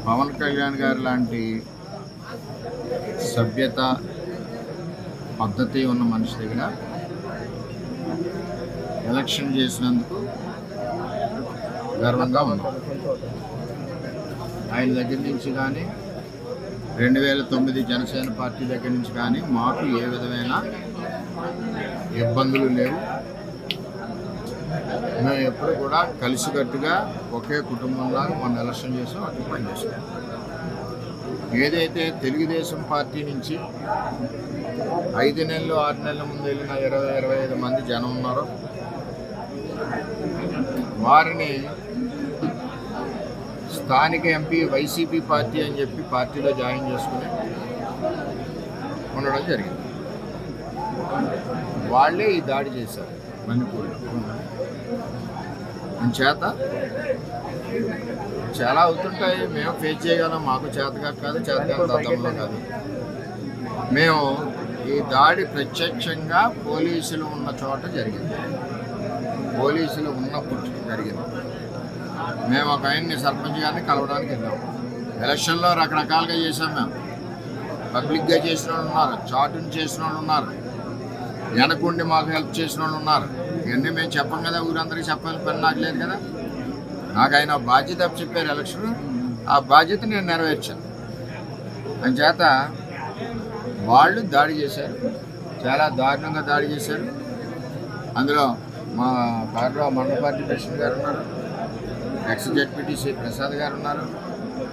పవన్ కళ్యాణ్ గారు లాంటి సభ్యత పద్ధతి ఉన్న మనిషి దగ్గర ఎలక్షన్ చేసినందుకు గర్వంగా ఉన్నాం. ఆయన దగ్గర నుంచి కానీ 2009 జనసేన పార్టీ దగ్గర నుంచి కానీ మాకు ఏ విధమైన ఇబ్బందులు లేవు. మేము ఎప్పుడు కూడా కలిసికట్టుగా ఒకే కుటుంబంలాగా మొన్న ఎలక్షన్ చేసాం, అటు పనిచేసాం. ఏదైతే తెలుగుదేశం పార్టీ నుంచి 5 నెలలు 6 నెలల ముందు వెళ్ళిన 20-25 మంది జనం ఉన్నారో వారిని స్థానిక ఎంపీ వైసీపీ పార్టీ అని చెప్పి పార్టీలో జాయిన్ చేసుకుని ఉండడం జరిగింది. వాళ్ళే ఈ దాడి చేశారు మణిపూర్లో. చేత చాలా అవుతుంటాయి, మేము ఫేస్ చేయగలం. మాకు చేతగా కాదు, చేతగా దత్తంలో కాదు. మేము ఈ దాడి ప్రత్యక్షంగా పోలీసులు ఉన్న చోట జరిగింది, పోలీసులు ఉన్నప్పుడు జరిగింది. మేము ఒక ఆయన్ని సర్పంచ్ గారిని కలవడానికి వెళ్ళాం. ఎలక్షన్లో రకరకాలుగా చేసాం. మేము పబ్లిక్గా చేసిన వాళ్ళు ఉన్నారు, చాటుని చేసిన వాళ్ళు ఉన్నారు, వెనకుండి మాకు హెల్ప్ చేసిన వాళ్ళు ఉన్నారు. ఇవన్నీ మేము చెప్పం కదా, ఊరందరికీ చెప్పాలని పని నాకు లేదు కదా. నాకు ఆయన బాధ్యత చెప్పారు ఎలక్షన్, ఆ బాధ్యత నేను నెరవేర్చాను. అందుచేత వాళ్ళు దాడి చేశారు, చాలా దారుణంగా దాడి చేశారు. అందులో మా పార్టీలో మండల పార్టీ ప్రెసిడెంట్ గారు ఉన్నారు, ఎక్స్ జెడ్పీటీసీ ప్రసాద్ గారు ఉన్నారు,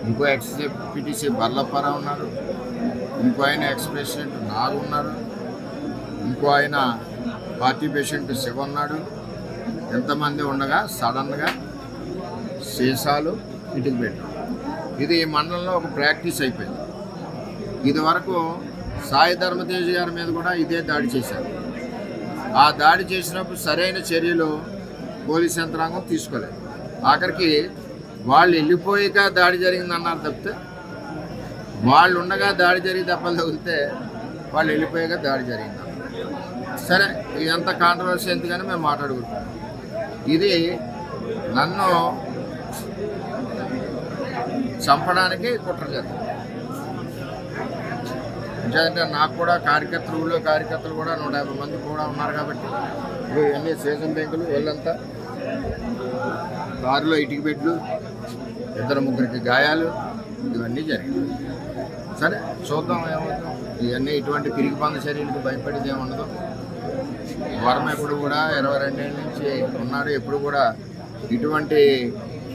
ఇంకో ఎక్స్ జెడ్పీటీసీ బర్లప్పారావు ఉన్నారు, ఇంకో ఆయన ఎక్స్ ప్రెసిడెంట్ నాగు ఉన్నారు, ఇంకో ఆయన పార్టీ ప్రెసిడెంట్ శివ ఉన్నాడు. ఎంతమంది ఉండగా సడన్గా సీసాలు ఇటుకు పెట్టారు. ఇది ఈ మండలంలో ఒక ప్రాక్టీస్ అయిపోయింది. ఇది వరకు సాయి ధర్మతేజ్ గారి మీద కూడా ఇదే దాడి చేశారు. ఆ దాడి చేసినప్పుడు సరైన చర్యలు పోలీస్ యంత్రాంగం తీసుకోలేదు. ఆఖరికి వాళ్ళు వెళ్ళిపోయాక దాడి జరిగిందన్నారు తప్పితే, వాళ్ళు ఉండగా దాడి జరిగి దెబ్బలు తగిలితే వాళ్ళు వెళ్ళిపోయాక దాడి జరిగిందన్నారు. సరే, ఇదంతా కాంట్రవర్సీ ఎందుకని మేము మాట్లాడుకుంటున్నాం. ఇది నన్ను చంపడానికి కుట్ర జరిగింది. ఎందుకంటే నాకు కూడా కార్యకర్తలు కూడా 150 మంది కూడా ఉన్నారు కాబట్టి ఇప్పుడు ఇవన్నీ సీజన్ బ్యాంకులు వాళ్ళంతా కారులో ఇటుక బెడ్లు, 2-3 గాయాలు, ఇవన్నీ జరిగింది. సరే చూద్దాం ఏమవుతాం. ఇవన్నీ ఇటువంటి పిరికి పంద చర్యలకు భయపడేది ఏముండదు. వర్మ ఎప్పుడు కూడా 22 ఏళ్ళ నుంచి ఉన్నాడు, ఎప్పుడు కూడా ఇటువంటి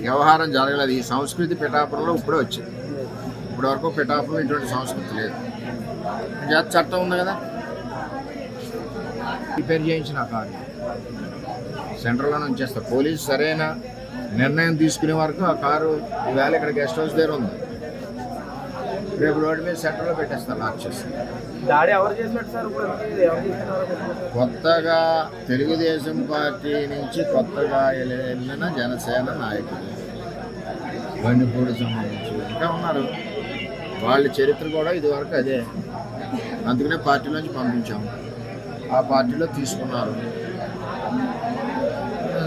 వ్యవహారం జరగలేదు. ఈ సంస్కృతి పిఠాపురంలో ఇప్పుడే వచ్చింది. ఇప్పటి వరకు పిఠాపురంలో ఇటువంటి సంస్కృతి లేదు. జాతి చట్టం ఉంది కదా, రిపేర్ చేయించిన కారు సెంటర్లోనే ఉంచేస్తారు. పోలీసు సరైన నిర్ణయం తీసుకునే వరకు ఆ కారు ఈవేళ ఇక్కడ గెస్ట్ హౌస్ దగ్గర ఉంది, రేపు రోడ్డు మీద సెంటర్లో పెట్టేస్తారు లాక్ చేసి. కొత్తగా తెలుగుదేశం పార్టీ నుంచి కొత్తగా వెళ్ళిన జనసేన నాయకులు బండిపూడి సంబంధించి ఇంకా ఉన్నారు. వాళ్ళ చరిత్ర కూడా ఇదివరకు అదే. అందుకనే పార్టీలోంచి పంపించాము, ఆ పార్టీలో తీసుకున్నారు.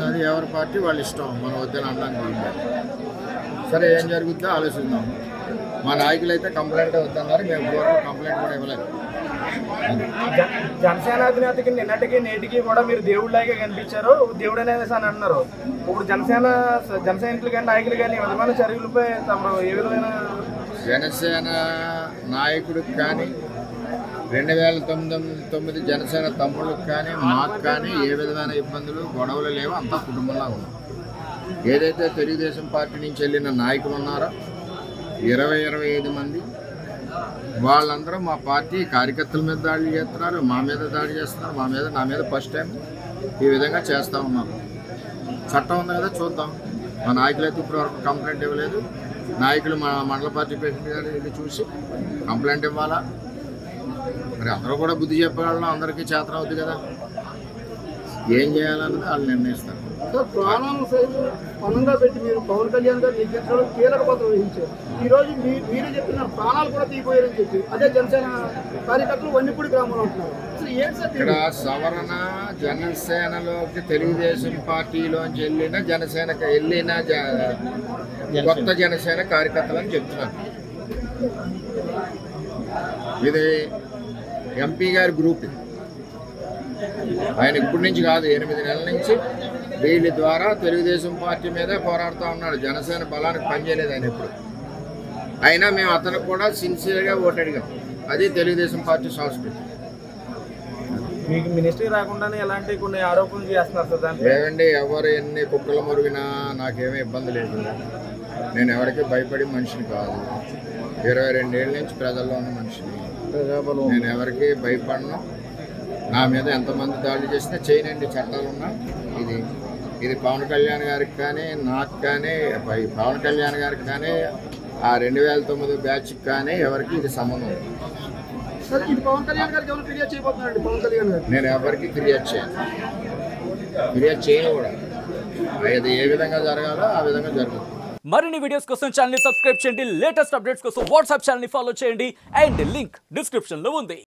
అది ఎవరి పార్టీ వాళ్ళ ఇష్టం, మనం వద్దని అనడానికి వీల్లేదు. సరే ఏం జరుగుతుందో ఆలోచిద్దాం. మా నాయకులు అయితే కంప్లైంట్ వద్దన్నారు, మేము ఇప్పటివరకు కంప్లైంట్ కూడా ఇవ్వలేదు. జనసేన అధినేతకి నిన్నటికి నేటికి కూడా మీరు దేవుడిలాగే కనిపించారు, దేవుడు అనేది అని అన్నారు. ఇప్పుడు జన సైనికులు కానీ నాయకులు కానీ ఈ విధమైన చర్యలపై తమరు ఏ విధమైన జనసేన నాయకుడికి కానీ 2009 జనసేన తమ్ముళ్ళకి కానీ మాకు కానీ ఏ విధమైన ఇబ్బందులు గొడవలు లేవు, అంతా కుటుంబంలా ఉన్నాం. ఏదైతే తెలుగుదేశం పార్టీ నుంచి వెళ్ళిన నాయకులు ఉన్నారో 20-25 మంది, వాళ్ళందరూ మా పార్టీ కార్యకర్తల మీద దాడి చేస్తున్నారు, మా మీద దాడి చేస్తున్నారు, నా మీద ఫస్ట్ టైం ఈ విధంగా చేస్తూ ఉన్నారు. చట్టం ఉంది కదా, చూద్దాం. మా నాయకులు అయితే ఇప్పుడు వరకు కంప్లైంట్ ఇవ్వలేదు. నాయకులు మా మండల పార్టీ ప్రెసిడెంట్ గారు వెళ్ళి చూసి కంప్లైంట్ ఇవ్వాలా. మరి అందరూ కూడా బుద్ధి చెప్పగలను, అందరికీ చేతన అవుద్ది కదా. ఏం చేయాలన్నది వాళ్ళు నిర్ణయిస్తారు. ప్రాణాలను పణంగా పెట్టి మీరు పవన్ కళ్యాణ్ గారు ఎన్నికల్లో కీలక పాత్ర వహించారు. ఈరోజు మీరు చెప్పిన ప్రాణాలు కూడా తీపోయారని చెప్పి అదే జనసేన కార్యకర్తలు వన్నిపూడి గ్రామంలో ఉంటున్నారు. అసలు ఏంటి సార్ ఇక్కడ సవరణ జనసేనలోకి తెలుగుదేశం పార్టీలోంచి వెళ్ళిన జనసేనకి వెళ్ళిన కొత్త జనసేన కార్యకర్తలని చెప్తున్నాను. ఇది ఎంపీ గారి గ్రూప్. ఆయన ఇప్పటి నుంచి కాదు, 8 నెలల నుంచి వీళ్ళ ద్వారా తెలుగుదేశం పార్టీ మీదే పోరాడుతూ ఉన్నాడు. జనసేన బలానికి పనిచేయలేదు ఆయన ఎప్పుడు. అయినా మేము అతనికి కూడా సిన్సియర్గా ఓటు అడిగాం. అది తెలుగుదేశం పార్టీ సంస్కృతి. మీకు మినిస్ట్రీ రాకుండానే ఎలాంటి కొన్ని ఆరోపణలు చేస్తున్నారు సార్ దాంట్లో? ఏమండి, ఎవరు ఎన్ని కుక్కలు మురిగినా నాకేమీ ఇబ్బంది లేదు. నేను ఎవరికి భయపడి మనిషిని కాదు. 22 ఏళ్ళ నుంచి ప్రజల్లో ఉన్న మనిషిని. నేను ఎవరికి భయపడను. నా మీద ఎంతమంది దాడులు చేసినా చేయనండి, చట్టాలు ఉన్నా. ఇది పవన్ కళ్యాణ్ గారికి కానీ, నాకు కానీ, పవన్ కళ్యాణ్ గారికి కానీ, ఆ 2009 బ్యాచ్కి కానీ ఎవరికి ఇది సంబంధం లేదు. సార్ ఇది పవన్ కళ్యాణ్ గారికి ఎవరు ఫిర్యాదు చేయబోతున్నారండి? పవన్ కళ్యాణ్ గారు నేను ఎవరికి ఫిర్యాదు చేయను కూడా. అది ఏ విధంగా జరగాలో ఆ విధంగా జరుగుతుంది. మరిన్ని వీడియోస్ కోసం ఛానల్ ని సబ్స్క్రైబ్ చేయండి. లేటెస్ట్ అప్డేట్స్ కోసం వాట్సాప్ ఛానల్ ని ఫాలో చేయండి. అండ్ లింక్ డిస్క్రిప్షన్ లో ఉంది.